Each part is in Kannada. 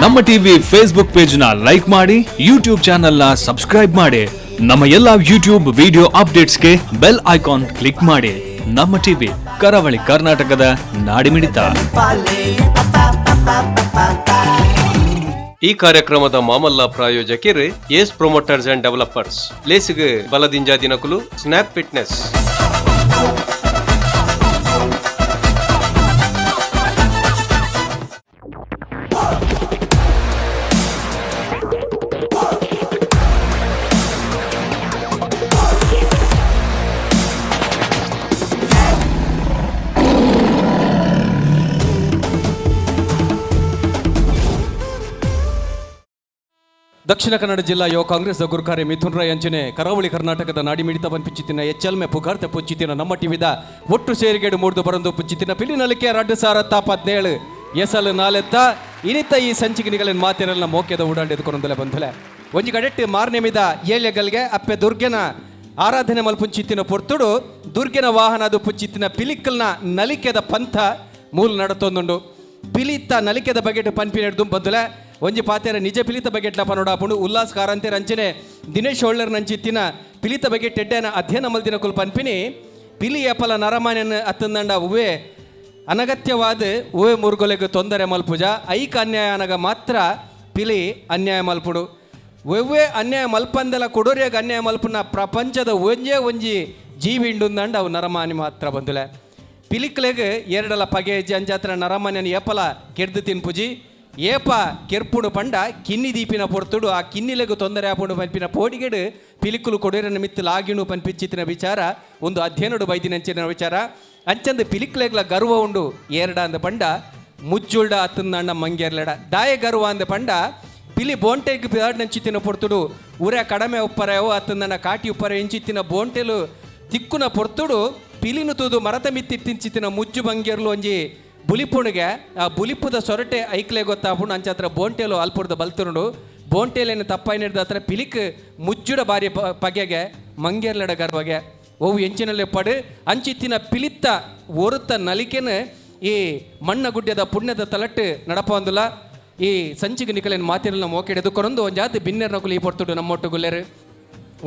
ನಮ್ಮ ಟಿವಿ ಫೇಸ್ಬುಕ್ ಪೇಜ್ ನ ಲೈಕ್ ಮಾಡಿ, ಯೂಟ್ಯೂಬ್ ಚಾನೆಲ್ ನ ಸಬ್ಸ್ಕ್ರೈಬ್ ಮಾಡಿ. ನಮ್ಮ ಎಲ್ಲಾ ಯೂಟ್ಯೂಬ್ ವಿಡಿಯೋ ಅಪ್ಡೇಟ್ಸ್ಗೆ ಬೆಲ್ ಐಕಾನ್ ಕ್ಲಿಕ್ ಮಾಡಿ. ನಮ್ಮ ಟಿವಿ, ಕರಾವಳಿ ಕರ್ನಾಟಕದ ನಾಡಿಮಿಡಿತ. ಈ ಕಾರ್ಯಕ್ರಮದ ಮಾಮಲ್ಲ ಪ್ರಾಯೋಜಕರು ಏಸ್ ಪ್ರೊಮೋಟರ್ಸ್ ಅಂಡ್ ಡೆವಲಪರ್ಸ್. ಲೇಸಿಗೆ ಬಲದಿಂಜ ದಿನಕುಲು ಸ್ನ್ಯಾಪ್ ಫಿಟ್ನೆಸ್. ದಕ್ಷಿಣ ಕನ್ನಡ ಜಿಲ್ಲಾ ಯುವ ಕಾಂಗ್ರೆಸ್ ಗುರುಕಾರ್ಯ ಮಿಥುನ್ ರಾಯ್ ಅಂಚನೆ ಕರಾವಳಿ ಕರ್ನಾಟಕದ ನಾಡಿ ಮಿಡಿತ ಪಂಪಿಚ್ಚಿತ್ತಿನ ಎಚ್ಚಲ್ಮೆ ಪುಗಾರ್ತೆ ಪುಚ್ಚಿತ್ತಿನ ನಮ್ಮ ಟಿವಿದ ಒಟ್ಟು ಸೇರಿಗೇಡು ಮೂಡ್ದು ಬರಂದು ಪುಚ್ಚಿತ್ತಿನ ಪಿಲಿನಲಿಕೆ 2017 ಎಸಲು ನಾಲೆತ್ತ ಇನಿತ ಈ ಸಂಚಿಕೆನಿಗಳಿನ ಮಾತಿರಲ್ಲ ಮೋಕ್ಯದ ಉಡಾಂಡೆದುಕೊಂಡಲೆ ಬಂಧುಲೆ ಒಂಜಿ ಗಡೆಟ್ಟು ಮಾರ್ನೆಮಿದ ಏಳ್ಯಗಲ್ಗೆ ಅಪ್ಪೆ ದುರ್ಗೆನ ಆರಾಧನೆ ಮಲ್ಪುಂಚಿತ್ತಿನ ಪೊರ್ತುಡು ದುರ್ಗೆನ ವಾಹನ ಅದು ಪುಚ್ಚಿತ್ತಿನ ಪಿಲಿಕ್ಕಲ್ನ ನಲಿಕೆದ ಪಂಥ ಮೂಲ ನಡತೊಂದುಂಡು ಪಿಲಿತ್ತ ನಲಿಕೆದ ಬಗೆಟ್ ಪನ್ಪಿನೆಡ್ದು ಬಂಧುಲೆ ಒಂಜಿ ಪಾತೆರ ನಿಜ ಪಿಲಿತ ಬಗೆಟ್ಲ ಪನೋಡಾಪುಂಡು ಉಲ್ಲಾಸ್ ಕಾರಂತೆರ ಅಂಚನೆ ದಿನೇಶ್ ಹೋಳ್ಳರ್ ನಂಚಿತ್ತಿನ ಪಿಲಿತ ಬಗೆಟ್ ಎಡ್ಡೆನ ಅಧ್ಯಯನ ಮಲ್ದಿನ ಕುಲ್ ಪನ್ಪಿನಿ ಪಿಲಿ ಏಪಲ ನರಮಾನ್ಯನ ಅತ್ತಂದಂಡ ಉವೆ ಅನಗತ್ಯವಾದ ಉವೆ ಮುರುಗೊಲೆಗೆ ತೊಂದರೆ ಮಲ್ಪುಜ ಐಕ ಅನ್ಯಾಯ ಅನಗ ಮಾತ್ರ ಪಿಲಿ ಅನ್ಯಾಯ ಮಲ್ಪುಡು ಒವ್ವೆ ಅನ್ಯಾಯ ಮಲ್ಪಂದೆಲ್ಲ ಕೊಡೋರಿಯಾಗ ಅನ್ಯಾಯ ಮಲ್ಪುನ ಪ್ರಪಂಚದ ಒಂಜಿ ಜೀವಿ ಇಂಡುಂದಂಡ ಅವು ನರಮಾನಿ ಮಾತ್ರ ಬಂದುಲೆ ಪಿಲಿಕ್ಲೆಗೆ ಎರಡಲ ಪಗೆ ಅಂಜಾತ್ರ ನರಮಾನ್ಯನ ಏಪಲ ಕೆಡ್ದು ತಿನ್ಪುಜಿ ಏಪ ಕೆರ್ಪುಡು ಪಂಡ ಕಿನ್ನಿ ದೀಪಿನ ಪೊರ್ತುಡು ಆ ಕಿನ್ನಿಲೆಗೂ ತೊಂದರೆ ಆಪುಂಡು ಪನ್ಪಿನ ಪೋಡಿಗೆಡು ಪಿಲಿಕುಲು ಕೊಡೇರನ ಮಿತ್ತು ಲಾಗಿಣು ಪನ್ಪಿಚ್ಚಿತ್ತಿನ ವಿಚಾರ ಒಂದು ಅಧ್ಯಯನಡು ಬೈದಿನಂಚಿನ ವಿಚಾರ ಅಂಚಂದು ಪಿಲಿಕ್ಲೆಗ್ಲ ಗರ್ವ ಉಂಡು ಏರಡ ಅಂದ ಪಂಡ ಮುಜ್ಜುಲ್ಡ ಅತ್ತಂದಂಡ ಮಂಗೇರ್ಲೆಡ ದಾಯ ಗರ್ವ ಅಂದ ಪಂಡ ಪಿಲಿ ಬೋಂಟೆಗೆ ನಂಚಿತ್ತಿನ ಪೊರ್ತುಡು ಊರ ಕಡಮೆ ಉಪ್ಪರೆಯೋ ಅತ್ತಂದಂಡ ಕಾಟಿ ಉಪ್ಪರೆ ಇಂಚಿತ್ತಿನ ಬೋಂಟೆಲು ತಿಕ್ಕುನ ಪೊರ್ತುಡು ಪಿಲಿನು ತೂದು ಮರತ ಮಿತ್ತಿತ್ತಿಂಚಿತ್ತಿನ ಮುಜ್ಜು ಮಂಗೇರ್ಲು ಒಂಜಿ ಬುಲಿಪುಣಿಗೆ ಆ ಬುಲಿಪುದ ಸೊರಟೆ ಐಕ್ಲೆ ಗೊತ್ತಾಪುಂಡು ಅಂಚತ್ರ ಬೋಂಟೇಲು ಅಲ್ಪುರ್ದ ಬಲ್ತುಂಡು ಬೋಂಟೇಲೇನು ತಪ್ಪಾಯಿನಿಡ್ದ ಹತ್ರ ಪಿಲಿಕ್ ಮುಜ್ಜುಡ ಬಾರಿ ಪಗೆಗೆ ಮಂಗೇರ್ಲಡ ಗರ್ವಗೆ ಓವು ಎಂಚಿನಲ್ಲೇ ಪಡು ಅಂಚಿತ್ತಿನ ಪಿಲಿತ್ತ ಒರುತ್ತ ನಲಿಕೆನ ಈ ಮಣ್ಣ ಗುಡ್ಡದ ಪುಣ್ಯದ ತಲಟ್ಟು ನಡಪಂದುಲ ಈ ಸಂಚಿಗೆ ನಿಕಲೇನು ಮಾತಿರಲ್ಲ ಮೋಕೆ ಎದುಕೊರೊಂದು ಒಂಜಾತಿ ಬಿನ್ನೆರ್ ನಕುಲು ಈ ಪೊರ್ತುಡು ನಮ್ಮೊಟ್ಟು ಗುಲ್ಲೆರು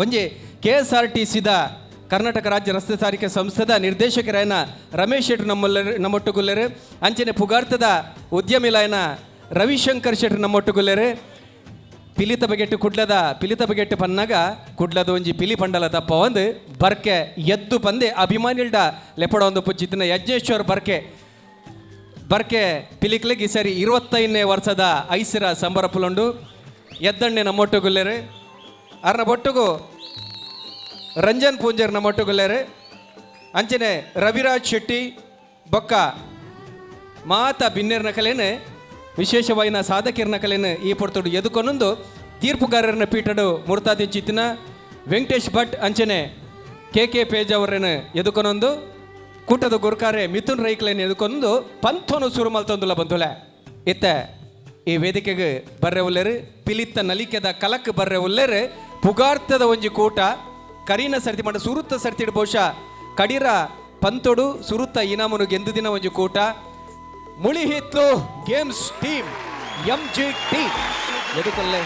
ಒಂಜಿ KSRTCದ ಕರ್ನಾಟಕ ರಾಜ್ಯ ರಸ್ತೆ ಸಾರಿಗೆ ಸಂಸ್ಥೆದ ನಿರ್ದೇಶಕರಾಯನ ರಮೇಶ್ ಶೆಟ್ರು ನಮ್ಮೊಟ್ಟುಗುಲ್ಲೆರು ಅಂಚನೆ ಪುಗಾರ್ತದ ಉದ್ಯಮಿಲಾಯನ ರವಿಶಂಕರ್ ಶೆಟ್ರು ನಮ್ಮೊಟ್ಟುಗುಲ್ಲೆರು ಪಿಲಿತ ಬಗೆಟ್ಟು ಕುಡ್ಲದ ಪಿಲಿತ ಬಗೆಟ್ಟು ಪನ್ನಾಗ ಕುಡ್ಲದ ಒಂಜಿ ಪಿಲಿ ಪಂಡಲ ತಪ್ಪ ಒಂದು ಬರ್ಕೆ ಎದ್ದು ಪಂದೆ ಅಭಿಮಾನಿಲ್ಡ ಲೆಪಡ ಒಂದು ಪುಚ್ಚಿತ್ತಿನ ಯಜ್ಞೇಶ್ವರ್ ಬರ್ಕೆ ಪಿಲಿಕ್ಲೆಗೆ ಈ ಸರಿ 25ನೇ ವರ್ಷದ ಐಸಿರ ಸಂಬರ ಪುಲುಂಡು ಎದ್ದಣ್ಣೆ ನಮ್ಮೊಟ್ಟುಗುಲ್ಲೆರು ಅರ್ನ ಬೊಟ್ಟುಗು ರಂಜನ್ ಪೂಂಜರ್ ನಮ್ಮೊಟ್ಟುಗುಲ್ಲೆರು ಅಂಚನೆ ರವಿರಾಜ್ ಶೆಟ್ಟಿ ಬೊಕ್ಕ ಮಾತ ಬಿನ್ನೆರ್ನ ಕಲೆನು ವಿಶೇಷವಾಯಿನ ಸಾಧಕಿರ್ನ ಕಲೆನು ಈ ಪೊರ್ತುಡು ಎದುಕೊನೊಂದು ತೀರ್ಪುಗಾರರನ್ನ ಪೀಠಡು ಮುರ್ತಾದಿಂಚಿತ್ತಿನ ವೆಂಕಟೇಶ್ ಭಟ್ ಅಂಚನೆ KK ಪೇಜ್ ಅವರನ್ನು ಎದುಕೊನೊಂದು ಕೂಟದ ಗುರುಕಾರೆ ಮಿಥುನ್ ರೈಕ್ಲೇನು ಎದುಕೊಂದು ಪಂಥನು ಸುರು ಮಲ್ತೊಂದುಲ ಬಂದುಲೆ ಇತ್ತೆ ಈ ವೇದಿಕೆಗೆ ಬರ್ರೆ ಉಲ್ಲೆರು ಪಿಲಿತ್ತ ನಲಿಕೆದ ಕಲಕ್ ಬರ್ರೆ ಉಲ್ಲೆರು ಪುಗಾರ್ತದ ಒಂಜಿ ಕೂಟ ಕರೀನ ಸರ್ತಿ ಮಾಡ ಸುರುತ್ತ ಸರ್ತಿಡು ಬಹುಶಃ ಕಡಿರ ಪಂತೊಡು ಸುರುತ್ತ ಇನಾಮನು ಗೆಂದು ದಿನ ಒಂಜಿ ಕೂಟ ಮುಳಿಹಿತ್ಲು ಗೇಮ್ಸ್ ಟೀಮ್ MGT ಎದುಕೊಲ್ಲೆ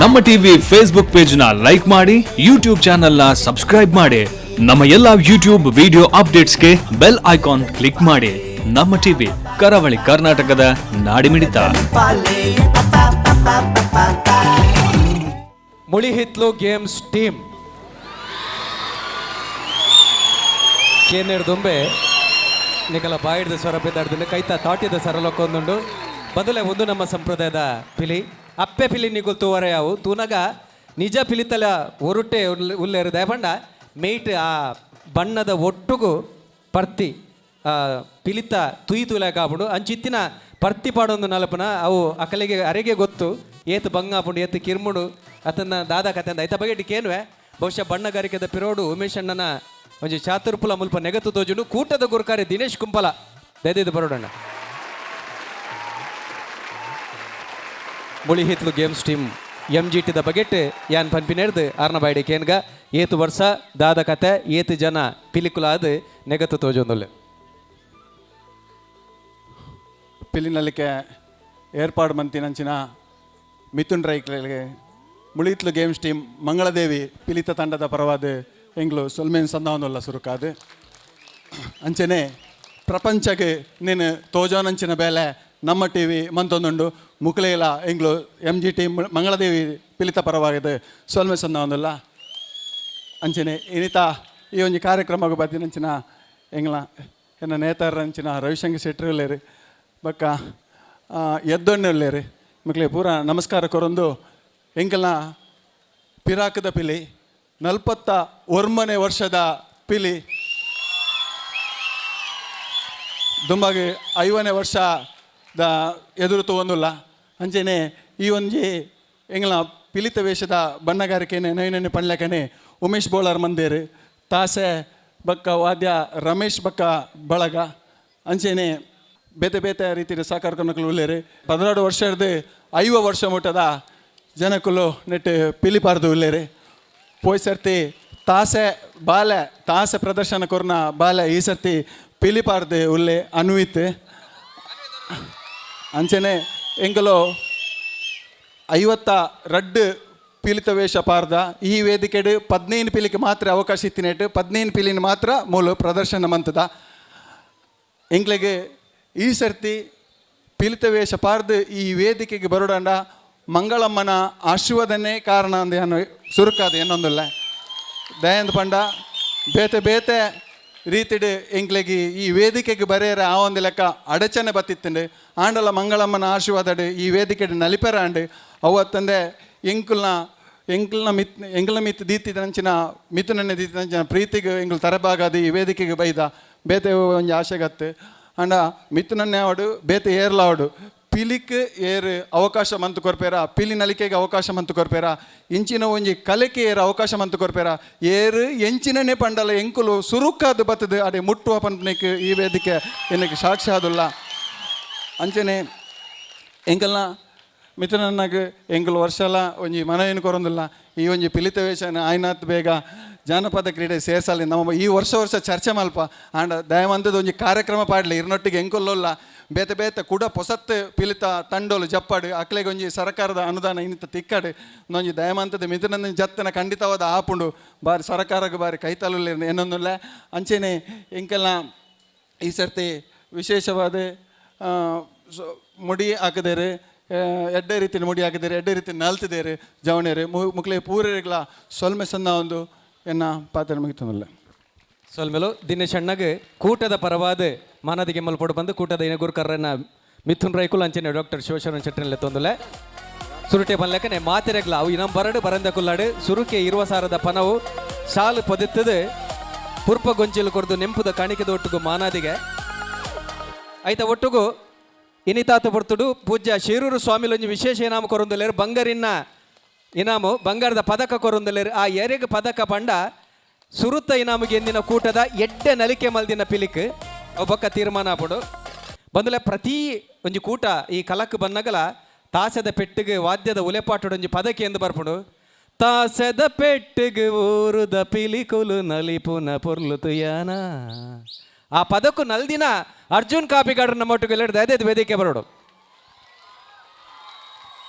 ನಮ್ಮ ಟಿವಿ ಫೇಸ್ಬುಕ್ ಪೇಜ್ ನ ಲೈಕ್ ಮಾಡಿ, ಯೂಟ್ಯೂಬ್ ಚಾನೆಲ್ ನ ಸಬ್ಸ್ಕ್ರೈಬ್ ಮಾಡಿ. ನಮ್ಮ ಎಲ್ಲಾ ಯೂಟ್ಯೂಬ್ ವಿಡಿಯೋ ಅಪ್ಡೇಟ್ಸ್ಗೆ ಬೆಲ್ ಐಕಾನ್ ಕ್ಲಿಕ್ ಮಾಡಿ. ನಮ್ಮ ಟಿವಿ ಕರಾವಳಿ ಕರ್ನಾಟಕದ ನಾಡಿಮಿಡಿತ. ಮುಳಿಹಿತ್ಲು ಗೇಮ್ಸ್ ಟೀಮ್ ಕೇನೇರು ದುಂಬೆ ನಿಕಲ ಬಾಯಿಡ್ದ ಸ್ವರ ಬೆದ್ದಾಡ್ದು ಕೈತ ತಾಟಿದ ಸರಲಕ್ಕೊಂದುಂಡು ಬದಲೇ ಒಂದು ನಮ್ಮ ಸಂಪ್ರದಾಯದ ಪಿಲಿ ಅಪ್ಪೆ ಪಿಲಿ ನಿಗುಲ್ ತೂವರೆ ಯಾವು ತೂನಗ ನಿಜ ಪಿಲಿತಲ ಒರುಟೆ ಉಲ್ಲೇರು ದಯಪಂಡ ಮೇಯ್ಟ್ ಆ ಬಣ್ಣದ ಒಟ್ಟುಗು ಪರ್ತಿ ಪಿಲಿತ ತುಯಿ ತುಲೆ ಕಾಪುಡು ಅಂಚಿತ್ತಿನ ಪರ್ತಿ ಪಾಡೊಂದು ನಲಪನ ಅವು ಅಕಲಿಗೆ ಅರೆಗೆ ಗೊತ್ತು ಏತು ಬಂಗಾಪುಂಡು ಏತು ಕಿರ್ಮುಡು ಅತನ ದಾದಾ ಕತೆ ಅಂದ ಐತ ಬಗೆಟ್ ಕೇನುವೆ ಬಹುಶಃ ಬಣ್ಣಗಾರಿಕೆದ ಪಿರೋಡು ಉಮೇಶ್ ಅಣ್ಣನ ಒಂಜಿ ಚಾತುರ್ಪುಲ ಮುಲ್ಪ ನೆಗತು ತೋಜುಂಡು ಕೂಟದ ಗುರುಕಾರಿ ದಿನೇಶ್ ಕುಂಪಲ ದಯದಿದ್ದು ಬರೋಡಣ್ಣ. ಮುಳಿಹಿತ್ಲು ಗೇಮ್ಸ್ ಟೀಮ್ MGTದ ಬಗೆಟ್ ಯಾನ್ ಪನ್ಪಿನೇರ್ದು ಆರ್ನ ಬಾಯ್ಡೆ ಕೇನ್ಗ ಏತು ವರ್ಷ ದಾದ ಕತೆ ಏತು ಜನ ಪಿಲಿಕುಲಾದ ನೆಗತು ತೋಜೊಂದುಲ್ಲೆ ಪಿಲಿನಲ್ಲಿಕೆ ಏರ್ಪಾಡು ಮಂತಿನಂಚಿನ ಮಿಥುನ್ ರೈಕ್ಲೆಗೆ ಮುಳಿಹಿತ್ಲು ಗೇಮ್ಸ್ ಟೀಮ್ ಮಂಗಳದೇವಿ ಪಿಲಿತ ತಂಡದ ಪರವಾದ ಎಂಗ್ಲು ಸೊಲ್ಮೇನ್ ಸಂದಾವನಲ್ಲ ಸುರುಕಾದು ಅಂಚನೆ ಪ್ರಪಂಚಕ್ಕೆ ನೀನು ತೋಜೋನಂಚಿನ ಬೇಲೆ ನಮ್ಮ ಟಿವಿ ಮಂತೊಂದುಂಡು ಮುಕ್ಲೇಲ ಎಂಗ್ಲು MGT ಮಂಗಳದೇವಿ ಪಿಲಿತ ಪರವಾಗಿದೆ ಸೊಲ್ಮೆ ಸಂದಾವನಲ್ಲ ಅಂಚನೆ ಇನಿತ ಈ ಒಂದು ಕಾರ್ಯಕ್ರಮಕ್ಕೆ ಬದಿನಂಚಿನ ಎಂಗ್ಲ ಎನ್ನ ನೇತಾರಂಚಿನ ರವಿಶಂಕರ್ ಶೆಟ್ಟಿ ಉಳ್ಳೇರಿ ಬಕ್ಕ ಎದ್ದೊಣ್ಣೆ ಉಳ್ಳೇರಿ ಮಕ್ಳಿಗೆ ಪೂರ ನಮಸ್ಕಾರ ಕೊರೊಂದು ಎಂಕಲ್ನ ಪಿರಾಕದ ಪಿಲಿ 41 ವರ್ಷದ ಪಿಲಿ ದುಂಬಾಗಿ 5ನೇ ವರ್ಷದ ಎದುರು ತಗೊಂದಿಲ್ಲ ಅಂಚೆನೆ ಈ ಒಂಜಿ ಎಂಗ್ಲ ಪಿಲಿತ ವೇಷದ ಬಣ್ಣಗಾರಿಕೆನೆ ನೈನೇ ಪಣ್ಲಕನೆ ಉಮೇಶ್ ಬೋಳರ್ ಮಂದೇರು ತಾಸೆ ಬಕ್ಕ ವಾದ್ಯ ರಮೇಶ್ ಬಕ್ಕ ಬಳಗ ಅಂಚೆನೆ ಬೇತೆ ಬೇತೆ ರೀತಿಯ ಸಾಕಾರ ಕನಕಲು ಉಳ್ಳೇರು 16 ವರ್ಷದ 5 ವರ್ಷ ಮುಟ್ಟದ ಜನಕುಲು ನೆಟ್ಟು ಪಿಲಿಪಾರ್ದು ಉಳ್ಳೇರು ಪೋಯ್ ಸರ್ತಿ ತಾಸೆ ಬಾಲೆ ತಾಸೆ ಪ್ರದರ್ಶನ ಕೊರ್ನ ಬಾಲೆ ಈ ಸರ್ತಿ ಪಿಲಿಪಾರ್ದು ಉಲ್ಲೆ ಅನ್ವಿತ್ ಅಂಚನೆ ಎಂಗಲು 52 ಪಿಲಿತ ವೇಷ ಪಾರ್ದ ಈ ವೇದಿಕೆಡು 15 ಪಿಲಿಗೆ ಮಾತ್ರ ಅವಕಾಶ ಇತ್ತಿನೇಟು 15 ಪಿಲಿನ ಮಾತ್ರ ಮೂಲ ಪ್ರದರ್ಶನ ಮಂತದ ಎಂಗ್ಲಿಗೆ ಈ ಸರ್ತಿ ಪಿಲಿತ ವೇಷ ಪಾರ್ದು ಈ ವೇದಿಕೆಗೆ ಬರೋಡಂಡ ಮಂಗಳಮ್ಮನ ಆಶೀರ್ವಾದನೇ ಕಾರಣ ಅಂದ ಸುರುಕಾದ ಏನೊಂದಿಲ್ಲ ದಯಂದ್ ಪಂಡ ಬೇತೆ ಬೇತೆ ರೀತಿಡು ಎಂಗ್ಲಿಗೆ ಈ ವೇದಿಕೆಗೆ ಬರೆಯರ ಆ ಒಂದು ಲೆಕ್ಕ ಅಡಚಣೆ ಬತ್ತಿತ್ತಂಡು ಆಂಡಲ ಮಂಗಳಮ್ಮನ ಆಶೀರ್ವಾದಡು ಈ ವೇದಿಕೆ ನಲಿಪೆರಾಂಡು ಅವತ್ತಂದೆ ಎಂಕಲ್ನ ಮಿತ್ ದೀತಿದಂಚಿನ ಮಿಥುನನ್ನೇ ದೀತಿದಂಚಿನ ಪ್ರೀತಿಗೆ ಎಂಗ್ಲು ತರಬಾಗದು ಈ ವೇದಿಕೆಗೆ ಬೈದ ಬೇತೆ ಒಂಜಿ ಆಶೆಗತ್ತು ಅಂಡ ಮಿಥುನನ್ನೇ ಆವಡು ಬೇತೆ ಏರ್ಲಾವಡು ಪಿಲಿಕ್ ಏರು ಅವಕಾಶ ಮಂತು ಕೊರ್ಪೇರ ಪಿಲಿ ನಲಿಕೆಗೆ ಅವಕಾಶ ಮಂತು ಕೊರ್ಪೇರ ಇಂಚಿನ ಒಂಜಿ ಕಲೆಕೆ ಏರು ಅವಕಾಶ ಮಂತು ಕೊರ್ಪೇರ ಏರು ಎಂಚಿನನೇ ಪಂಡಲ ಎಂಕುಲು ಸುರುಕಾದು ಬತ್ತದು ಅಡೆ ಮುಟ್ಟುವ ಪಂಪನಿಗೆ ಈ ವೇದಿಕೆ ಏನಕ್ಕೆ ಸಾಕ್ಷಿ ಆದುಲ್ಲ ಅಂಚನೆ ಎಂಕಲ್ನ ಮಿಥುನನ್ನಾಗ ಎಂಕುಲು ವರ್ಷಲ ಒಂಜಿ ಮನೆಯನ್ನು ಕೊರೊಂದಿಲ್ಲ ಈ ಒಂಜಿ ಪಿಲಿತ ವೇಷನ ಆಯ್ನಾತ್ ಬೇಗ ಜಾನಪದ ಕ್ರೀಡೆ ಸೇರ್ಸಲ್ಲಿ ನಮ್ಮ ಈ ವರ್ಷ ಚರ್ಚೆ ಮಲ್ಪ ಆಂಡ ದಯವಂತದ ಒಂಜಿ ಕಾರ್ಯಕ್ರಮ ಪಾಡ್ಲಿ ಇರ್ನೊಟ್ಟಿಗೆ ಎಂಕುಲ್ಲೊಲ್ಲ ಬೇತೆ ಬೇತೆ ಕೂಡ ಪೊಸತ್ ಪಿಲಿತ ತಂಡೋಲು ಜಪ್ಪಾಡು ಅಕ್ಲೆಗೆ ಒಂಜಿ ಸರ್ಕಾರದ ಅನುದಾನ ಇನ್ನಿತ ತಿಕ್ಕಾಡು ಒಂಜಿ ದಯಮಂತದ ಮಿಥುನಂದ ಜತ್ತನ ಖಂಡಿತವಾದ ಆಪುಂಡು ಬಾರಿ ಸರ್ಕಾರಕ್ಕೆ ಬಾರಿ ಕೈತಲು ಏನೊಂದಿಲ್ಲ ಅಂಚೆನೆ ಎಂಕೆಲ್ಲ ಈ ಸರ್ತಿ ವಿಶೇಷವಾದ ಮುಡಿ ಹಾಕಿದೇರು ಎಡ್ಡೆ ರೀತಿಯ ಮುಡಿ ಹಾಕಿದ್ದಾರೆ ಎಡ್ಡೆ ರೀತಿ ನಲ್ತಿದ್ದೇರು ಜವಣೇರು ಮುಕ್ಲೆ ಪೂರೈಗಳ ಸೊಲ್ಮೆ ಸಣ್ಣ ಒಂದು ಎನ್ನ ಪಾತ್ರ ಮುಗಿತಲ್ಲ ಸೊಲ್ಮೆಲು ದಿನೇಶ್ ಅಣ್ಣಗೆ ಕೂಟದ ಪರವಾದ ಮಾನದಿಗೆ ಮಲ್ಪಡು ಬಂದು ಕೂಟದ ಗುರುಕರ್ರನ್ನ ಮಿಥುನ್ ರೈಕುಲ್ ಅಂಚನೆ ಡಾಕ್ಟರ್ ಶಿವಶರಣ ಶೆಟ್ಟರಲ್ಲಿ ತೊಂದಲೆ ಸುರುಟೆ ಬನ್ಲೆಕ್ಕನೆ ಮಾತಿರೆಗ್ಲ ಅವು ಇನಂ ಬರಡು ಬರಂದ ಕುಲ್ಲಾಡು ಸುರುಕೆ ಇರುವ ಸಾರದ ಪನವು ಶಾಲು ಪೊದಿತ್ತದು ಪುರ್ಪ ಗೊಂಚಿಲು ಕೊಡ್ದು ನೆಂಪುದ ಕಾಣಿಕೆದ ಒಟ್ಟುಗು ಮಾನಾದಿಗೆ ಐತ ಒಟ್ಟುಗು ಇನಿತಾತು ಬರ್ತುಡು ಪೂಜ್ಯ ಶಿರೂರು ಸ್ವಾಮಿಲೊಂಜಿ ವಿಶೇಷ ಇನಾಮ ಕೊರೊಂದಲೇರು ಬಂಗಾರಿನ ಇನಾಮು ಬಂಗಾರದ ಪದಕ ಕೊರೊಂದಲೇರು ಆ ಎರೆಗೆ ಪದಕ ಪಂಡ ಸುರುತ್ತ ಇನಾಮಿಗೆ ಎಂದಿನ ಕೂಟದ ಎಡ್ಡೆ ನಲಿಕೆ ಮಲ್ದಿನ ಪಿಲಿಕ್ ಒಬ್ಬಕ್ಕ ತೀರ್ಮಾನ ಆಪಡು ಬಂದಲೆ ಪ್ರತಿ ಒಂಜಿ ಕೂಟ ಈ ಕಲಕ್ ಬನ್ನಗಲ ತಾಸದ ಪೆಟ್ಟಿಗೆ ವಾದ್ಯದ ಉಲೆಪಾಟೊಡೊಂಜಿ ಪದಕ್ಕೆ ಎಂದು ಬರ್ಪುಡು ತಾಸದ ಪೆಟ್ಟಿಗೆ ಊರುದ ಪಿಲಿಕುಲು ನಲಿಪುನ ಪೊರ್ಲು ತುಯಾನ ಆ ಪದಕ್ಕೂ ನಲ್ದಿನ ಅರ್ಜುನ್ ಕಾಪಿಗಾಡ್ರ ನಮ್ಮ ಒಟ್ಟಿಗೆ ಹೇಳಿದ ಅದೇ ವೇದಿಕೆ ಬರೋಡು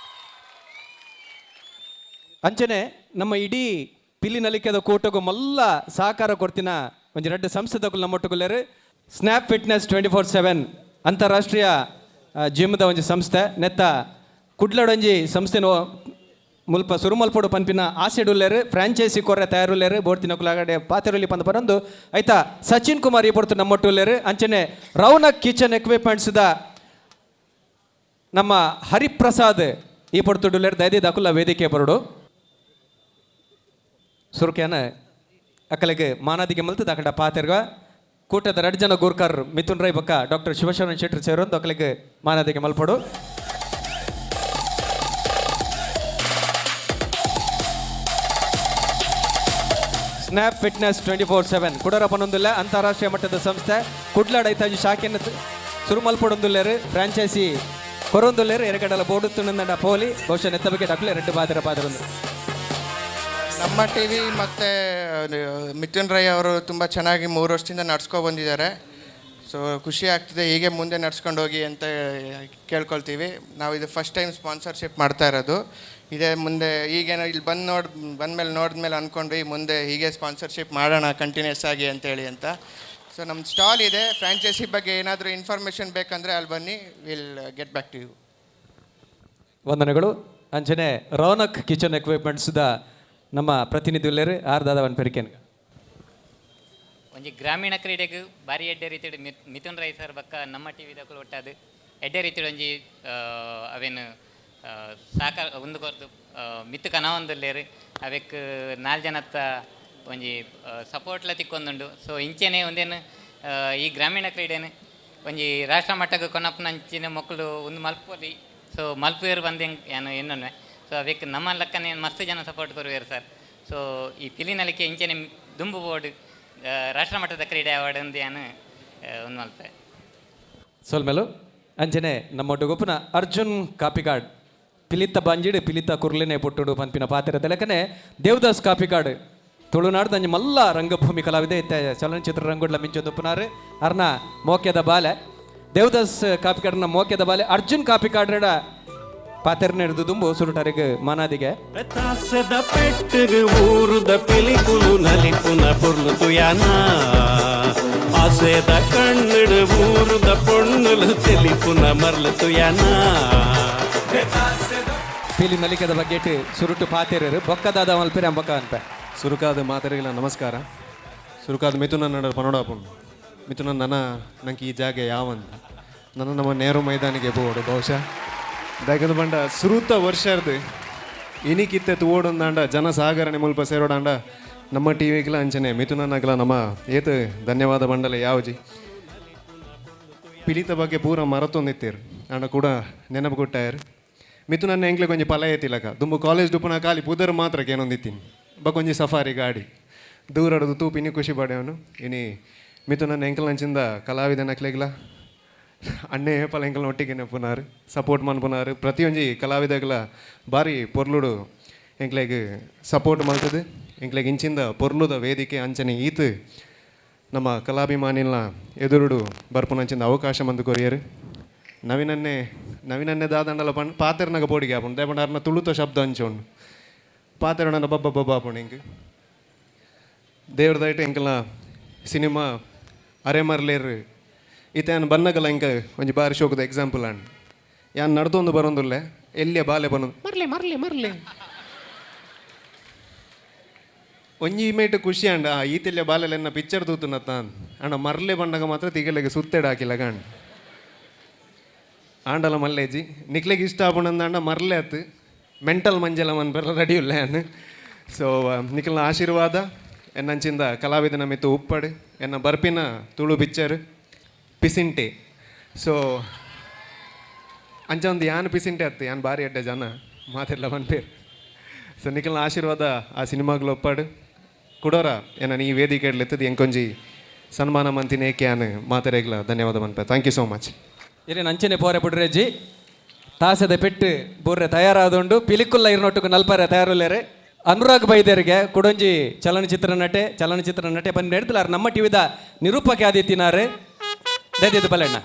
ಅಂಚನೆ ನಮ್ಮ ಇಡೀ ಪಿಲಿ ನಲಿಕೆದ ಕೂಟಗೂ ಮಲ್ಲ ಸಹಕಾರ ಕೊಡ್ತಿನ ಒಂಜಿ ರೆಡ್ ಸಂಸ್ಥೆದಕ್ಕೂ ನಮ್ಮೊಟ್ಟುಗುಲ್ಲೇರು ಸ್ನ್ಯಾಪ್ ಫಿಟ್ನೆಸ್ 24/7 ಅಂತಾರಾಷ್ಟ್ರೀಯ ಜಿಮ್ದ ಒಂಜಿ ಸಂಸ್ಥೆ ನೆತ್ತ ಕುಡ್ಲಡೊಂಜಿ ಸಂಸ್ಥೆನೋ ಮುಲ್ಪ ಸುರುಮಲ್ಪಡು ಪನ್ಪಿನ ಆಸೆಡುಲ್ಲೇರು ಫ್ರಾಂಚೈಸಿ ಕೊರ್ರೆ ತಯಾರುಲ್ಲೇರು ಬೋಡ್ತಿನಕುಲಾಗಡೆ ಪಾತೆರೊಲಿ ಪಂದ ಪರಂದು ಐತ ಸಚಿನ್ ಕುಮಾರ್ ಈ ಪೊರ್ತು ನಮ್ಮೊಟ್ಟುಲ್ಲೇರು ಅಂಚನೆ ರೌನಕ್ ಕಿಚನ್ ಎಕ್ವಿಪ್ಮೆಂಟ್ಸ್ದ ನಮ್ಮ ಹರಿಪ್ರಸಾದ್ ಈ ಪೊರ್ತುಡುಲ್ಲೇರು ದಯದಿ ದಕುಲ ವೇದಿಕೆ ಬರೋಡು ಸುರುಕ್ಯಾನ ಅಕ್ಕಲಿಗೆ ಮಾನಾದಿಗೆ ಮಲ್ತು ದಾಕಂಡ ಪಾತೆರ್ಗ ಕೂಟದ 2 ಜನ ಗೋರ್ಕರ್ ಮಿಥುನ್ ರೈ ಬಕ್ಕ ಡಾಕ್ಟರ್ ಶಿವಶರಣ ಶೆಟ್ಟಿ ಸೇರೊಂದು ಅಕ್ಕಲಿಗೆ ಮಾನಾದಿಗೆ ಮಲ್ಪಡು ಸ್ನ್ಯಾಪ್ ಫಿಟ್ನೆಸ್ 24/7 ಕುಡರಪನೊಂದುಲ್ಲ ಅಂತಾರಾಷ್ಟ್ರೀಯ ಮಟ್ಟದ ಸಂಸ್ಥೆ ಕುಡ್ಲಾಡ ಐತಾಜಿ ಶಾಖೆಯನ್ನು ಸುರುಮಲ್ಪಡೊಂದುಲ್ಲೇರು ಫ್ರಾಂಚೈಸಿ ಕೊರೊಂದುಲ್ಲೇರು ಎರಗಡಲ ಬೋಡುತ್ತುಂಡ ಪೋಲಿ ಬಹುಶಃ ನೆತ್ತ ಬಗ್ಗೆ ಡಾಕ್ಲೆ 2 ಬಾದರೊಂದು ನಮ್ಮ ಟಿ ವಿ ಮತ್ತು ಮಿಥುನ್ ರೈ ಅವರು ತುಂಬ ಚೆನ್ನಾಗಿ 3 ವರ್ಷದಿಂದ ನಡ್ಸ್ಕೊ ಬಂದಿದ್ದಾರೆ. ಸೊ ಖುಷಿ ಆಗ್ತಿದೆ, ಹೀಗೆ ಮುಂದೆ ನಡ್ಸ್ಕೊಂಡು ಹೋಗಿ ಅಂತ ಕೇಳ್ಕೊಳ್ತೀವಿ. ನಾವು ಇದು ಫಸ್ಟ್ ಟೈಮ್ ಸ್ಪಾನ್ಸರ್ಶಿಪ್ ಮಾಡ್ತಾ ಇರೋದು. ಇದೇ ಮುಂದೆ ಈಗೇನೋ ಇಲ್ಲಿ ಬಂದಮೇಲೆ ನೋಡಿದ್ಮೇಲೆ ಅಂದ್ಕೊಂಡ್ವಿ ಮುಂದೆ ಹೀಗೆ ಸ್ಪಾನ್ಸರ್ಶಿಪ್ ಮಾಡೋಣ ಕಂಟಿನ್ಯೂಸ್ ಆಗಿ ಅಂತೇಳಿ ಅಂತ. ಸೊ ನಮ್ಮ ಸ್ಟಾಲ್ ಇದೆ. ಫ್ರಾಂಚೈಸಿ ಬಗ್ಗೆ ಏನಾದರೂ ಇನ್ಫಾರ್ಮೇಷನ್ ಬೇಕಂದರೆ ಅಲ್ಲಿ ಬನ್ನಿ, will get back to you. ವಂದನೆಗಳು. ಅಂಚನೆ ರೌನಕ್ ಕಿಚನ್ ಎಕ್ವಿಪ್ಮೆಂಟ್ಸ್ದ ನಮ್ಮ ಪ್ರತಿನಿಧಿ ಉಲ್ಲೇರು ಆರ್ದಾದ ಒಂದು ಪೆರಿಕೆನ್ ಒಂಜಿ ಗ್ರಾಮೀಣ ಕ್ರೀಡೆಗೂ ಬಾರಿ ಎಡ್ಡೆ ರೀತಿಡ್ ಮಿಥುನ್ ರೈ ಸರ್ ಬಕ್ಕ ನಮ್ಮ ಟಿ ವಿದಕ್ಕೂ ಒಟ್ಟಾದು ಎಡ್ಡೆ ರೀತಿಡ್ ಒಂಜಿ ಅವೇನು ಸಾಕಾರ ಒಂದು ಕೊರ್ದು ಮಿತ್ತು ಕನವೊಂದುಲ್ಲೇರು ಅವಕ್ 4 ಜನತ್ತ ಒಂಜಿ ಸಪೋರ್ಟ್ಲ ತಿಕ್ಕೊಂದುಂಡು. ಸೊ ಇಂಚೆನೆ ಒಂದೇನು ಈ ಗ್ರಾಮೀಣ ಕ್ರೀಡೆನು ಒಂಜಿ ರಾಷ್ಟ್ರ ಮಟ್ಟಕ್ಕೆ ಕೊನಪ್ಪನಂಚಿನ ಮಕ್ಕಳು ಒಂದು ಮಲ್ಪೊಲಿ ಸೊ ಮಲ್ಪೇರು ಬಂದು ಏನು ಎನ್ನೊನ್ವೆ. ಸೊ ಅವಕ್ಕೆ ನಮ್ಮ ಲೆಕ್ಕನೇ ಮಸ್ತ್ ಜನ ಸಪೋರ್ಟ್ ಕೊರುವೇರು ಸರ್. ಸೊ ಈ ಪಿಲಿನಲಿಕೆ ಇಂಚೆನೆ ದುಂಬು ಬೋರ್ಡ್ ರಾಷ್ಟ್ರ ಮಟ್ಟದ ಕ್ರೀಡೆ ಅವಾರ್ಡ್ ಒಂದು ಏನು ಒಂದು ಮಲ್ಪೆ ಸೋಲ್ಮೇಲು ಅಂಚನೆ ನಮ್ಮೊಟ್ಟು ಗೊಪ್ಪನ ಅರ್ಜುನ್ ಕಾಪಿಕಾಡ್ ಪಿಲಿತ್ತ ಬಾಂಜಿಡ್ ಪಿಲಿತ್ತ ಕುರ್ಲಿನೇ ಪುಟ್ಟುಡು ಪಂಪಿನ ಪಾತ್ರ ತೆಲಕನೆ ದೇವದಾಸ್ ಕಾಪಿಕಾಡ್ ತುಳುನಾಡು ಅಂಜಿ ಮಲ್ಲ ರಂಗಭೂಮಿ ಕಲಾವಿದೆ ಇತ್ತ ಚಲನಚಿತ್ರ ರಂಗುಡ್ಲ ಮಿಂಚೊಂದುಪ್ಪುನಾರು ಅರ್ನ ಮೋಕ್ಯದ ಬಾಲೆ ದೇವದಾಸ್ ಕಾಪಿಕಾಡ್ನ ಮೋಕ್ಯದ ಬಾಲೆ ಅರ್ಜುನ್ ಕಾಪಿಕಾಡ್ರ ಪಾತೆರ್ನ ಹಿಡಿದು ದುಂಬು ಸುರುಟರಿಗೆ ಮಾನಾದಿಗೆ ಪ್ರತಾಸದ ಪೆಟ್ಟಿಗೆ ಊರುದ ಪಿಲಿಕುಲು ನಲಿಪುನ ಪುರ್ಲು ತುಯಾನ ಆಸೆದ ಕಣ್ಣುಡು ಊರುದ ಪೊಣ್ಣುಲು ತೆಲಿಪುನ ಮರ್ಲು ತುಯಾನ ಪೀಲಿ ನಲಿಕೆದ ಬಗ್ಗೆ ಸುರುಟು ಪಾತೆರರು ಬೊಕ್ಕದಾದ ಮಲ್ಪೆರೆ ಅಂಬಕ್ಕ ಅನ್ಪೆ ಸುರುಕಾದ ಮಾತರಿಗಳ ನಮಸ್ಕಾರ. ಸುರುಕಾದ ಮಿಥುನ ನಡ ಪನೋಡಾಪುಂಡು ಮಿಥುನ ನಂಗೆ ಈ ಜಾಗ ಯಾವಂತ ನಮ್ಮ ನೆಹರು ಮೈದಾನಿಗೆ ಬೋಡು ಬಹುಶಃ ದಾಗದ ಬಂಡ ಸುರುತ ವರ್ಷರ್ದು ಇನಿಕಿತ್ತೆ ತೋಡೊಂದಾಂಡ ಜನಸಾಗರಣೆ ಮುಲ್ಪ ಸೇರೋಡಾಂಡ ನಮ್ಮ ಟಿ ವಿಗ್ಲ ಅಂಚನೆ ಮಿಥುನನಗಲ ನಮ್ಮ ಏತು ಧನ್ಯವಾದ ಬಂಡಲೆ ಯಾವಜಿ ಪಿಲಿತ ಬಗ್ಗೆ ಪೂರ ಮರತೊಂದಿತ್ತೇರು ಅಂಡ ಕೂಡ ನೆನಪು ಕೊಟ್ಟಾಯರು. ಮಿಥುನನ್ನ ಎಂಗ್ಲೆ ಕೊಂಚ ಪಲ ಏತಿಲಕ ದುಂಬು ಕಾಲೇಜ್ ಡುಪುನ ಖಾಲಿ ಪುದರ್ ಮಾತ್ರ ಏನೊಂದಿತ್ತೀನಿ ಬಕೊಂಜಿ ಸಫಾರಿ ಗಾಡಿ ದೂರಡು ತೂಪು ಇನಿ ಖುಷಿ ಪಡೆಯವನು ಇನಿ ಮಿಥುನನ್ನ ಎಂಕಲ್ ಅಂಚಿಂದ ಕಲಾವಿದ ನಕ್ಲೆಗ್ಲ ಅಣ್ಣೆ ಪಲ ಎಂಕಲ್ನ ಒಟ್ಟಿಗೆ ಪುನಾರು ಸಪೋರ್ಟ್ ಮನ್ಪುನಾರು ಪ್ರತಿಯೊಂಜಿ ಕಲಾವಿದಗಳ ಬಾರಿ ಪೊರ್ಲುಡು ಎಂಕ್ಲೆಗೆ ಸಪೋರ್ಟ್ ಮಾಡ್ತದೆ. ಎಂಕ್ಲೆಗೆ ಇಂಚಿಂದ ಪೊರ್ಲುದ ವೇದಿಕೆ ಅಂಚನೆ ಈತು ನಮ್ಮ ಕಲಾಭಿಮಾನಿನ ಎದುರುಡು ಬರ್ಪುನಂಚಿಂದ ಅವಕಾಶ ಮಂದು ಕೊರಿಯರು ನವಿನನ್ನೇ ದಾದಂಡಲ ಪಾತೆರ್ನಾಗ ಪೋಡಿಗೆ ಆಪುಂಡು ದೇಪಂಡ ಅರ್ನ ತುಳುತ ಶಬ್ದ ಹಂಚೋಂಡು ಪಾತೆರಣ ಬಬ್ಬ ಆಪುಂಡು ಇಂಕ್ ದೇವ್ರದಾಯ್ತು ಎಂಕಲ್ನ ಸಿನಿಮಾ ಅರೆ ಮರ್ಲೇರು ಈತೇನು ಬನ್ನಗಲ್ಲ ಇಂಕ ಒಂಜಿ ಬಾರಿ ಶೋಕದ ಎಕ್ಸಾಂಪಲ್ ಅಂಡ್ ಯಾನ್ ನಡ್ದೊಂದು ಬರೋಂದುಲ್ಲೆ ಎಲ್ಲಿಯ ಬಾಲೆ ಬರೋದು ಮರ್ಲೆ ಒಂಜಿ ಮೇಟ್ ಖುಷಿ ಅಂಡ ಈತೆಲ್ಲ ಬಾಲೆಲ್ಲ ಪಿಕ್ಚರ್ ತೂತುನತ್ತ ಅಂಡ ಮರ್ಲೆ ಬಂಡಾಗ ಮಾತ್ರ ತಿಗಲೆಗೆ ಸುತ್ತೆಡ್ ಹಾಕಿಲ್ಲ ಗಂಡು ಆಂಡಲ ಮಲ್ಲೇಜಿ ನಿಕ್ಲೆಗೆ ಇಷ್ಟ ಆಪುಂಡ ಮರ್ಲೆ ಅತ್ತು ಮೆಂಟಲ್ ಮಂಜಲ ಮನ್ಪೆಲ್ಲ ರೆಡಿ ಉಲ್ಲೆ ಅನ್ನು. ಸೊ ನಿಕ್ಲ ಆಶೀರ್ವಾದ ಎನ್ನಂಚಿಂದ ಕಲಾವಿದನ ಮಿತ್ತು ಉಪ್ಪಡು ಎನ್ನ ಬರ್ಪಿನ ತುಳು ಪಿಕ್ಚರ್ ಪಿಸಿಂಟೆ. ಸೊ ಅಂಚ ಒಂದು ಯಾನ್ ಪಿಸಿಂಟೆ ಅತ್ತು ಯಾನ್ ಬಾರಿ ಅಡ್ಡ ಜನ ಮಾತೆಲ್ಲ ಮನ್ಪೇರು. ಸೊ ನಿಖಲ್ನ ಆಶೀರ್ವಾದ ಆ ಸಿನಿಮಾಗ್ಲು ಒಪ್ಪಾಡು ಕೊಡೋರ ಏನ ಈ ವೇದಿಕೆ ಎತ್ತದು ಎಂಕೊಂಜಿ ಸನ್ಮಾನ ಮಂತಿನ ಏಕೆ ಯಾನ್ ಮಾತೆರೆಗ್ಲ ಧನ್ಯವಾದ ಮನ್ಪೆ. Thank you so much. ಇರೇ ನಂಚನೆ ಪೋರೆ ಪುಡ್ರೆಜ್ಜಿ ತಾಸದ ಪೆಟ್ಟು ಬೂರ್ರೆ ತಯಾರಾದುಂಡು ಪಿಲಿಕುಲ್ಲ ಇರ್ನೊಟ್ಟಿಗೆ ನಲ್ಪರೆ ತಯಾರುಲ್ಲೇರೆ ಅನುರಾಗ್ ಬೈದೇರಿಗೆ ಕುಡೊಂಜಿ ಚಲನಚಿತ್ರ ನಟೆ ಬಂದು ನಡೆದಲಾರ ನಮ್ಮ ಟಿವಿದ ನಿರೂಪಕ ಆದಿತ್ತಿನಾರೆ ದಯದಿದ್ದು ಬಲಣ್ಣ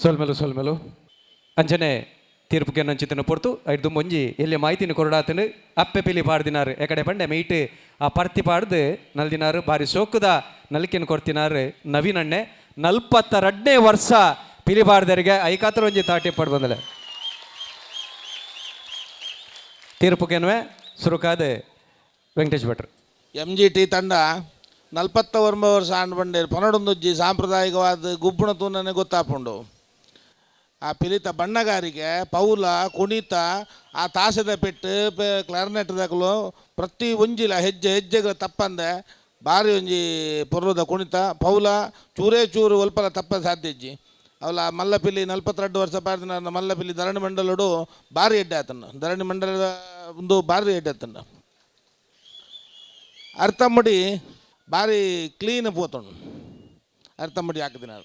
ಸೊಲ್ಮೆಲು ಅಂಚನೆ ತೀರ್ಪುಗೆ ನಂಚಿತನ ಪೊರ್ತು ಐದು ಮುಂಜಿ ಎಲ್ಲಿ ಮಾಹಿತಿನ ಕೊರಡಾತನು ಅಪ್ಪೆ ಪಿಲಿ ಪಾಡ್ದಿನಾರು ಎಕಡೆ ಬಂಡೆ ಮೈಟ್ ಆ ಪರ್ತಿ ಪಾಡ್ದು ನಲ್ದಿನಾರು ಬಾರಿ ಸೋಕುದ ನಲ್ಕಿನ ಕೊಡ್ತಿನಾರು ನವೀನಣ್ಣೆ 42ನೇ ವರ್ಷ ಪಿಲಿ ಪಾಡ್ದರಿಗೆ ಐಕಾತ್ರ ಒಂಜಿ ತಾಟಿ ಪಡ್ ಬಂದಲೆ ತೀರ್ಪುಗೆನ್ವೆ ಸುರುಕಾದ ವೆಂಕಟೇಶ್ ಭಟ್ರು MGT ತಂಡ 49 ವರ್ಷ ಆಂಡ್ ಬಂಡೆ ಪನಡೊಂದೊಜ್ಜಿ ಸಾಂಪ್ರದಾಯಿಕವಾದ ಗುಬ್ಬುಣ ತೂನನೆ ಗೊತ್ತಾಪುಂಡು ಆ ಪಿಲಿತ ಬಣ್ಣಗಾರಿಕೆ ಪೌಲ ಕುಣಿತ ಆ ತಾಸದ ಪೆಟ್ಟು ಕ್ಲಾರ್ನೆಟ್ದಾಗಲು ಪ್ರತಿ ಒಂಜಿಲ ಹೆಜ್ಜೆಗಳು ತಪ್ಪಂದೆ ಭಾರಿ ಒಂಜಿ ಪೊರ್ಲುದ ಕುಣಿತ ಪೌಲ ಚೂರು ಒಲ್ಪಲ ತಪ್ಪ ಸಾಧ್ಯಜ್ಜಿ ಅವಲ ಮಲ್ಲಪಿಲಿ 42 ವರ್ಷ ಪಾಡ್ದಿನ ಮಲ್ಲಪಿಲಿ ಧರಣಿ ಮಂಡಲಡು ಭಾರಿ ಎಡ್ಡೆ ಆತನ ಧರಣಿ ಮಂಡಲದ ಒಂದು ಭಾರಿ ಎಡ್ಡೆ ಆತನ ಅರ್ಥಮುಡಿ ಭಾರಿ ಕ್ಲೀನ್ ಪೋತುಂಡು ಅರ್ಥಮುಡಿ ಹಾಕಿದಿನ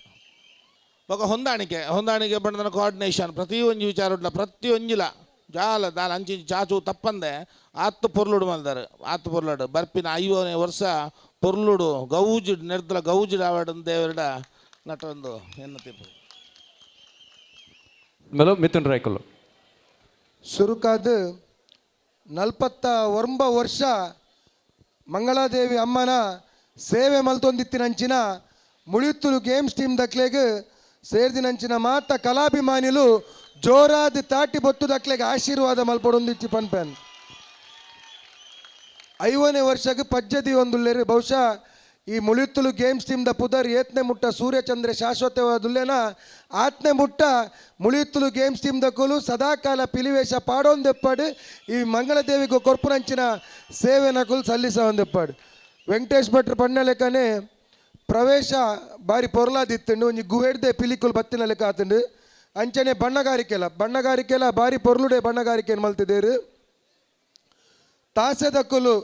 ఒక ಹೊಂದಾಣಿಕೆ ಬಂದ ಕೋಆರ್ಡಿನೇಷನ್ ಪ್ರತಿ ಒಂಜಿ ವಿಚಾರ ಉಂಟು ಪ್ರತಿ ಒಂಜಿಲ ಜಾಲ ದಾಲ ಅಂಚಿ ಚಾಚು ತಪ್ಪಂದೆ ಆತ್ತು ಪೊರ್ಲುಡು ಮಲ್ದಾರು ಆತ್ತು ಪೊರ್ಲುಡು ಬರ್ಪಿನ 5ನೇ ವರ್ಷ ಪೊರ್ಲುಡು ಗೌಜು ನೆಡ್ದಲ ಗೌಜು ಆವಾಡ ದೇವರಡ ನಟೊಂದು ಎನ್ನತಿಪ್ಪು ಮೇಲೋ ಮಿಥುನ್ ರಾಯ್ಕಲ್ಲು ಸುರುಕಾದ 49 ವರ್ಷ ಮಂಗಳಾದೇವಿ ಅಮ್ಮನ ಸೇವೆ ಮಲ್ತೊಂದಿತ್ತಿನಂಚಿನ ಮುಳಿಯುತ್ತಲು ಗೇಮ್ಸ್ ಟೀಮ್ ದಕ್ಲೆಗೆ ಸೇರ್ದಿನಂಚಿನ ಮಾತ ಕಲಾಭಿಮಾನಿಲು ಜೋರಾದ ತಾಟಿ ಬೊತ್ತು ದಕ್ಲೆಗೆ ಆಶೀರ್ವಾದ ಮಲ್ಪಡೊಂದಿಚ್ಚಿ ಪನ್ಪೆನ್ 5ನೇ ವರ್ಷಕ್ಕೆ ಪಜ್ಜದಿ ಒಂದುಲ್ಲೇರಿ ಬಹುಶಃ ಈ ಮುಳಿಯುತ್ತಲು ಗೇಮ್ಸ್ ಟೀಮ್ದ ಪುದರ್ ಏತ್ನೆ ಮುಟ್ಟ ಸೂರ್ಯಚಂದ್ರ ಶಾಶ್ವತವಾದುಲ್ಲೇನ ಆತ್ನೆ ಮುಟ್ಟ ಮುಳಿಯುತ್ತಲು ಗೇಮ್ಸ್ ಟೀಮ್ದ ಕೂಲು ಸದಾಕಾಲ ಪಿಲಿವೇಶ ಪಾಡೊಂದೆಪ್ಪಾಡು ಈ ಮಂಗಳದೇವಿಗೂ ಕೊರ್ಪುರಂಚಿನ ಸೇವೆ ನಕುಲು ಸಲ್ಲಿಸ ಒಂದೆಪ್ಪಾಡು ವೆಂಕಟೇಶ್ ಭಟ್ರು ಪಣ್ಣ ಲೆಕ್ಕನೆ ಪ್ರವೇಶ ಬಾರಿ ಪೊರ್ಲಾದಿತ್ತುಂಡು ಒಂಜಿ ಗುಹೆಡ್ದೆ ಪಿಲಿಕುಲು ಬತ್ತಿನ ಲೆಕ್ಕ ಆತುಂಡು ಅಂಚನೆ ಬಣ್ಣಗಾರಿಕೆಲ ಬಾರಿ ಪೊರ್ಲುಡೆ ಬಣ್ಣಗಾರಿಕೆಯನ್ನು ಮಲ್ತಿದ್ದೇರು ತಾಸೆದಕ್ಕಲು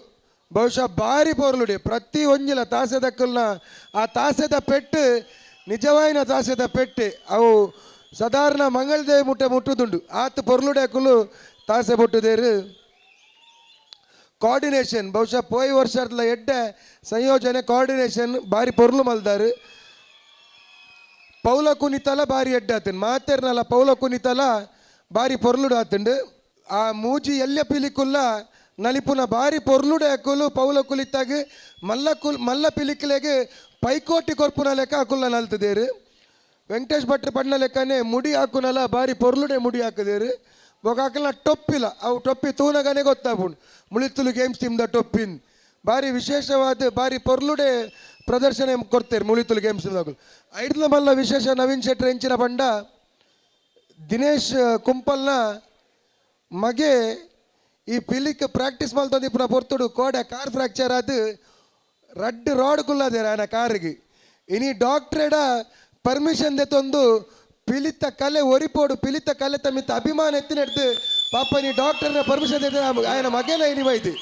ಬಹುಶಃ ಬಾರಿ ಪೊರ್ಲುಡೆ ಪ್ರತಿ ಒಂಜಿಲ ತಾಸೆದಕ್ಕಲ್ನ ಆ ತಾಸೆದ ಪೆಟ್ಟು ನಿಜವಾಯಿನ ತಾಸೆದ ಪೆಟ್ಟು ಅವು ಸಾಧಾರಣ ಮಂಗಳದೇವಿ ಮುಟ್ಟುದುಂಡು ಆತು ಪೊರ್ಲುಡೆ ಅಕ್ಕಲು ತಾಸೆ ಮುಟ್ಟುದೇರು ಕೋಆರ್ಡಿನೇಷನ್ ಬಹುಶಃ ಪೋಯಿ ವರ್ಷದ ಎಡ್ಡೆ ಸಂಯೋಜನೆ ಕೋಆರ್ಡಿನೇಷನ್ ಬಾರಿ ಪೊರ್ಲು ಮಲ್ದಾರು ಪೌಲ ಕುಣಿತಲ ಬಾರಿ ಎಡ್ಡೆ ಆತನು ಮಾತೇರ್ನಲ್ಲ ಪೌಲ ಕುಣಿತಲ ಬಾರಿ ಪೊರ್ಲುಡು ಆತುಂಡು ಆ ಮೂಜಿ ಎಲ್ಯ ಪಿಲಿಕುಲ್ಲ ನಲಿಪುನ ಬಾರಿ ಪೊರ್ಲುಡೆ ಹಾಕಲು ಪೌಲ ಕುಲಿತಾಗಿ ಮಲ್ಲ ಪಿಲಿಕ್ಲೆಗೆ ಪೈಕೋಟಿ ಕೊರ್ಪುನ ಲೆಕ್ಕ ಹಾಕುಲ್ಲ ನಲ್ತದೇರು ವೆಂಕಟೇಶ್ ಭಟ್ರು ಪಣ್ಣ ಲೆಕ್ಕನೆ ಮುಡಿ ಹಾಕುನಲ್ಲ ಬಾರಿ ಪೊರ್ಲುಡೆ ಮುಡಿ ಹಾಕಿದೇರು ಒಗಾಕಲ್ನ ಟೊಪ್ಪಿಲ್ಲ ಅವು ಟೊಪ್ಪಿ ತೂನಗನೆ ಗೊತ್ತಾಗ್ಬಿಡು ಮುಳಿತ್ತುಲು ಗೇಮ್ಸ್ ಟೀಮ್ದ ಟೊಪ್ಪಿನ ಭಾರಿ ವಿಶೇಷವಾದ ಭಾರಿ ಪೊರ್ಲುಡೆ ಪ್ರದರ್ಶನ ಕೊಡ್ತಾರೆ ಮುಳಿತ್ತುಲು ಗೇಮ್ಸ್ ಟೀಮ್ದಾಗಲು ಐಡ್ಲ ಮಲ್ಲ ವಿಶೇಷ ನವೀನ್ ಶೆಟ್ಟಿ ಹೆಂಚಿನ ಬಂಡ ದಿನೇಶ್ ಕುಂಪಲ್ನ ಮಗೆ ಈ ಪಿಲಿಕ್ ಪ್ರಾಕ್ಟೀಸ್ ಮಲ್ತೊಂದು ಪುನಃ ಪೊರ್ತುಡು ಕೋಡೆ ಕಾರ್ ಫ್ರ್ಯಾಕ್ಚರ್ ಅದು ರಡ್ ರಾಡ್ ಕುಲ್ಲದೇರ ಆಯನ ಕಾರಿಗೆ ಇನಿ ಡಾಕ್ಟ್ರೇಡ ಪರ್ಮಿಷನ್ ದೆತ್ತೊಂದು ಪಿಲಿತ ಕಲೆ ಒರಿಪೋಡು ಪಿಲಿತ ಕಲೆ ತಮ್ಮಿತ್ತ ಅಭಿಮಾನ ಎತ್ತಿನೆಡ್ದು ಪಾಪ ನೀ ಡಾಕ್ಟರ್ನ ಪರ್ಮಿಷನ್ ದೆತ್ತ ಆಯನ ಮಗೇನ ಇನಿ ಬೈದು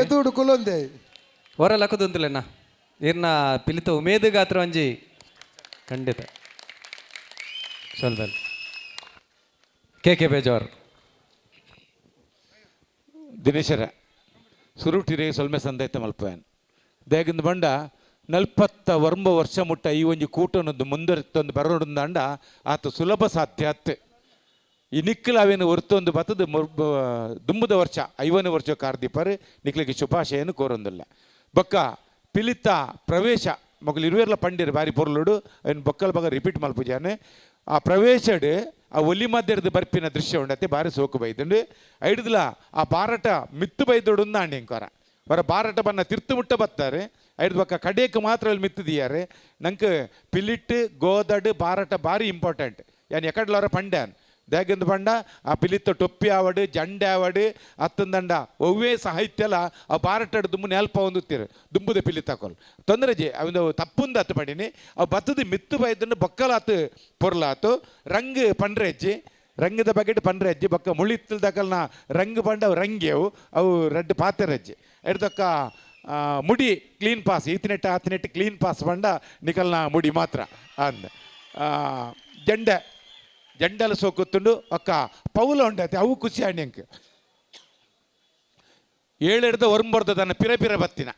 ಎದುಡು ಕುಲೊಂದೆ ಹೊರಲ್ಲ ಹಾಕೋದೊಂದಿಲ್ಲಣ್ಣ ಇರ್ನ ಪಿಲಿತ ಉಮೇದು ಗಾತ್ರ ಒಂಜಿ ಖಂಡಿತ ಸ್ವಲ್ಪ ಕೆ ಬೇಜಾರು ದಿನೇಶರ ಸುರುಟಿರೆ ಸೊಲ್ಮೆ ಸಂದೈತ ಮಲ್ಪೇನ್ ದೇಗಂದು ಬಂಡ 49 ವರ್ಷ ಮುಟ್ಟ ಈ ಒಂಜಿ ಕೂಟನೊಂದು ಮುಂದೊಂದು ಬರೋದಂಡ ಆತ ಸುಲಭ ಸಾಧ್ಯ ಅತ್ತೆ ಈ ನಿಕ್ಕಲು ಅವೇನು ಹೊರ್ತೊಂದು ಬತ್ತದ ದುಂಬುದ ವರ್ಷ 5ನೇ ವರ್ಷ ಕಾರ್ದಿಪ್ಪರು ನಿಕ್ಲಿಗೆ ಶುಭಾಶಯನು ಕೋರೊಂದಿಲ್ಲ ಬೊಕ್ಕ ಪಿಲಿತ ಪ್ರವೇಶ ಮಗಲು ಇರುವೆರ್ಲ ಪಂಡಿರು ಬಾರಿ ಪೊರ್ಲುಡು ಅವನು ಬೊಕ್ಕಲ ಬಗ ರಿಪೀಟ್ ಮಲ್ಪುಜಾನೆ ಆ ಪ್ರವೇಶಡ್ ಆ ಒಲಿ ಮಧ್ಯದ ಬರ್ಪಿನ ದೃಶ್ಯ ಉಂಡತ್ತೆ ಬಾರಿ ಸೋಕು ಬೈದುಂಡು ಐಡ್ದಲ ಆ ಬಾರಟ ಮಿತ್ತು ಬೈದೊಡು ಅಂಡಿ ಇಂಕೊರ ವರ ಬಾರಟ ಬನ್ನ ತಿರ್ತು ಮುಟ್ಟ ಬತ್ತಾರೆ ಐದು ಬಕ್ಕ ಕಡೆಯಕ್ಕೆ ಮಾತ್ರ ಅಲ್ಲಿ ಮಿತ್ತಿದಿಯಾರೆ ನಂಗೆ ಪಿಲಿಟ್ ಗೋದಡ್ ಬಾರಟ ಬಾರಿ ಇಂಪಾರ್ಟೆಂಟ್ ಯಾನ್ ಎಕಡ್ಲವರ ಪಂಡ್ಯಾನ್ ದೇಗಂದು ಬಂಡ ಆ ಪಿಲಿತ್ತ ಟೊಪ್ಪಿ ಆವಡು ಜಂಡೆ ಆವಡು ಅತ್ತಂದಂಡ ಒವ್ವೇ ಸಾಹಿತ್ಯಲ ಆ ಬಾರಟಡ್ ದುಮ್ಮು ನೆಲ್ಪ ಹೊಂದುತ್ತೀರು ದುಂಬುದ ಪಿಲಿ ತಕೊಲ್ ತೊಂದರೆ ಜೆ ಅವಂದು ತಪ್ಪುಂದು ಹತ್ತು ಪಡಿನಿ ಅವು ಬತ್ತದ ಮಿತ್ತು ಬೈದನ್ನು ಬೊಕ್ಕಲಾತು ಪೊರ್ಲಾತು ರಂಗ್ ಪಂಡ್ರೆಜ್ಜಿ ರಂಗದ ಬಗೆಟ್ ಪಂಡ್ರೆಜ್ಜಿ ಬೊಕ್ಕ ಮುಳಿತ್ತಲ್ದಕಲ್ನ ರಂಗ್ ಬಂಡ ಅವು ರಂಗ್ಯವು ಅವು ರೆಡ್ ಪಾತೆರಜ್ಜಿ ಎಡ್ದಕ್ಕ ಮುಡಿ ಕ್ಲೀನ್ ಪಾಸ್ ಈತಿನೆಟ್ಟು ಆತಿನೆಟ್ಟು ಕ್ಲೀನ್ ಪಾಸ್ ಬಂಡ ನಿಕಲ್ನ ಮುಡಿ ಮಾತ್ರ ಅಂದ ಜಂಡಲ ಸೋಕುತ್ತುಂಡು ಒಕ್ಕ ಪೌಲ ಉಂಡತೆ ಅವು ಖುಷಿ ಆಣ್ಯಂಕ್ 7 ಒರಂಬರ್ದ ಪಿರ ಬತ್ತಿನ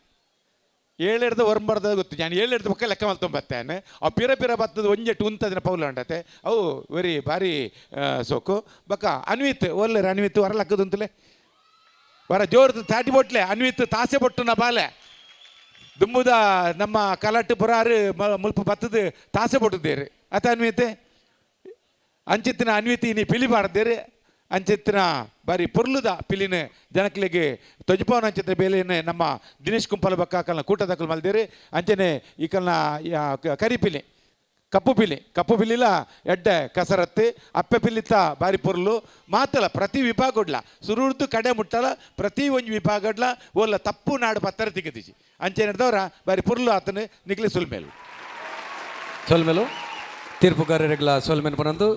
ಏಳೆಡ್ದು ವರ್ಮರ್ದ ಗೊತ್ತು ನಾನು ಏಳೆಡ್ದು ಪಕ್ಕ ಲೆಕ್ಕ ಮಲ್ತೊಂಡು ಬರ್ತೇನೆ ಅವು ಪಿರ ಬತ್ತದ ಒಂಜೆಟ್ಟು ಉಂತದಿನ ಪೌಲ ಉಂಡತೆ ಅವು ವೆರಿ ಭಾರಿ ಸೋಕು ಬಕ್ಕ ಅನ್ವಿತ್ ಒಳ್ಳೆ ಅನ್ವಿತ್ ವರ ಲಕ್ಕದು ಅಂತಲೇ ವರ ಜೋರ್ದು ತಾಟಿ ಬೊಟ್ಲೆ ಅನ್ವಿತ್ ತಾಸೆ ಬೊಟ್ಟುನ ಬಾಲೆ ದುಂಬುದ ನಮ್ಮ ಕಲಾಟ್ ಪುರಾರು ಮುಲ್ಪ ಬತ್ತದ ತಾಸೆ ಬೊಟ್ಟದೇರಿ ಅತ ಅನ್ವಿತೆ ಅಂಚಿತ್ತಿನ ಅನ್ವಿತಿ ನೀ ಪಿಲಿ ಬಾರ್ದೇರಿ ಅಂಚಿತ್ತಿನ ಬಾರಿ ಪೊರ್ಲುದ ಪಿಲಿನ ಜನಕ್ಲಿಗೆ ತೊಜಪವನ ಅಂಚಿತ್ತ ಬೇಲೆಯನ್ನು ನಮ್ಮ ದಿನೇಶ್ ಕುಂಪಲ ಬಕ್ಕಾಕಲ್ನ ಕೂಟದಕ್ಕಲು ಮಲ್ದೇರಿ ಅಂಚನೆ ಈಕಲ್ನ ಕರಿಪಿಲಿ ಕಪ್ಪು ಪಿಲಿಲ ಎಡ್ಡೆ ಕಸರತ್ತು ಅಪ್ಪೆ ಪಿಲಿತ ಬಾರಿ ಪೊರ್ಲು ಮಾತಲ್ಲ ಪ್ರತಿ ವಿಭಾಗಡ್ಲ ಸುರುಡ್ದು ಕಡೆ ಮುಟ್ಟಲ ಪ್ರತಿ ಒಂದು ವಿಭಾಗಡ್ಲ ಓಲ್ಲ ತಪ್ಪು ನಾಡು ಪತ್ತರ ತಿಗತಿಸಿ ಅಂಚೆ ನಡೆದವರ ಬಾರಿ ಪೊರ್ಲು ಆತನು ನಿಕ್ಲಿ ಸೊಲ್ಮೇಲು ತೀರ್ಪುಗಾರರಿಗಳ ಸೊಲ್ಮೆನ್ ಬನ್ನೊಂದು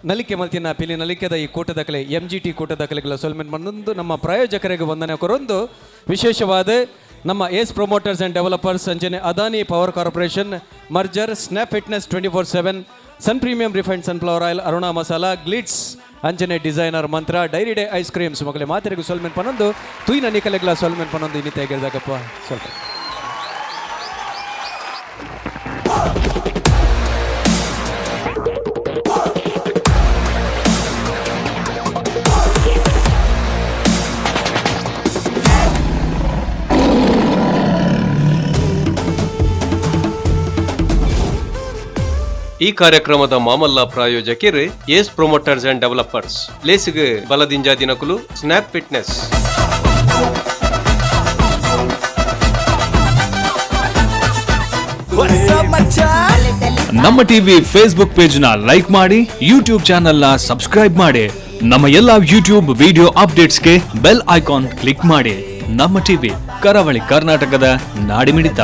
ನಲಿಕೆ ಮಲ್ತಿನ ಪಿಲಿ ನಲಿಕೆದ ಈ ಕೂಟದಕಲೆ MGT ಕೂಟದಕಲೆಗಳ ಸೊಲ್ಮೆನ್ ಬನ್ನೊಂದು ನಮ್ಮ ಪ್ರಾಯೋಜಕರಿಗೆ ವಂದನೆ ಕೊರೊಂದು ವಿಶೇಷವಾದ ನಮ್ಮ ಏಸ್ ಪ್ರೊಮೋಟರ್ಸ್ ಆ್ಯಂಡ್ ಡೆವಲಪರ್ಸ್ ಅಂಜನೆ Adani Power Corporation merger Snap Fitness 24/7 Sun Premium refined sunflower oil Aruna masala Glitz ಅಂಜನೆ ಡಿಸೈನರ್ ಮಂತ್ರ ಡೈರಿ ಡೇ ಐಸ್ ಕ್ರೀಮ್ಸ್ ಮಗಲೆ ಮಾತೆರೆಗೂ ಸೊಲ್ಮೆನ್ ಪನ್ನೊಂದು ತುಯಿನ ನಿಕಲೆಗಳ ಸೊಲ್ಮೆನ್ ಪನ್ನೊಂದು ಇನ್ನಿತ ಗೆಲ್ದಾಗಪ್ಪ ಸ್ವಲ್ಪ ಈ ಕಾರ್ಯಕ್ರಮದ ಮಾಮಲ್ಲ ಪ್ರಾಯೋಜಕರು ಏಸ್ ಪ್ರೊಮೋಟರ್ಸ್ ಅಂಡ್ ಡೆವಲಪರ್ಸ್ ಲೇಸಿಗೆ ಬಲದಿಂಜ ದಿನಕುಲು ಸ್ನ್ಯಾಪ್ ಫಿಟ್ನೆಸ್ ನಮ್ಮ ಟಿವಿ ಫೇಸ್ಬುಕ್ ಪೇಜ್ ನ ಲೈಕ್ ಮಾಡಿ ಯೂಟ್ಯೂಬ್ ಚಾನೆಲ್ ನ ಸಬ್ಸ್ಕ್ರೈಬ್ ಮಾಡಿ ನಮ್ಮ ಎಲ್ಲಾ ಯೂಟ್ಯೂಬ್ ವಿಡಿಯೋ ಅಪ್ಡೇಟ್ಸ್ಗೆ ಬೆಲ್ ಐಕಾನ್ ಕ್ಲಿಕ್ ಮಾಡಿ. ನಮ್ಮ ಟಿವಿ ಕರಾವಳಿ ಕರ್ನಾಟಕದ ನಾಡಿಮಿಡಿತ.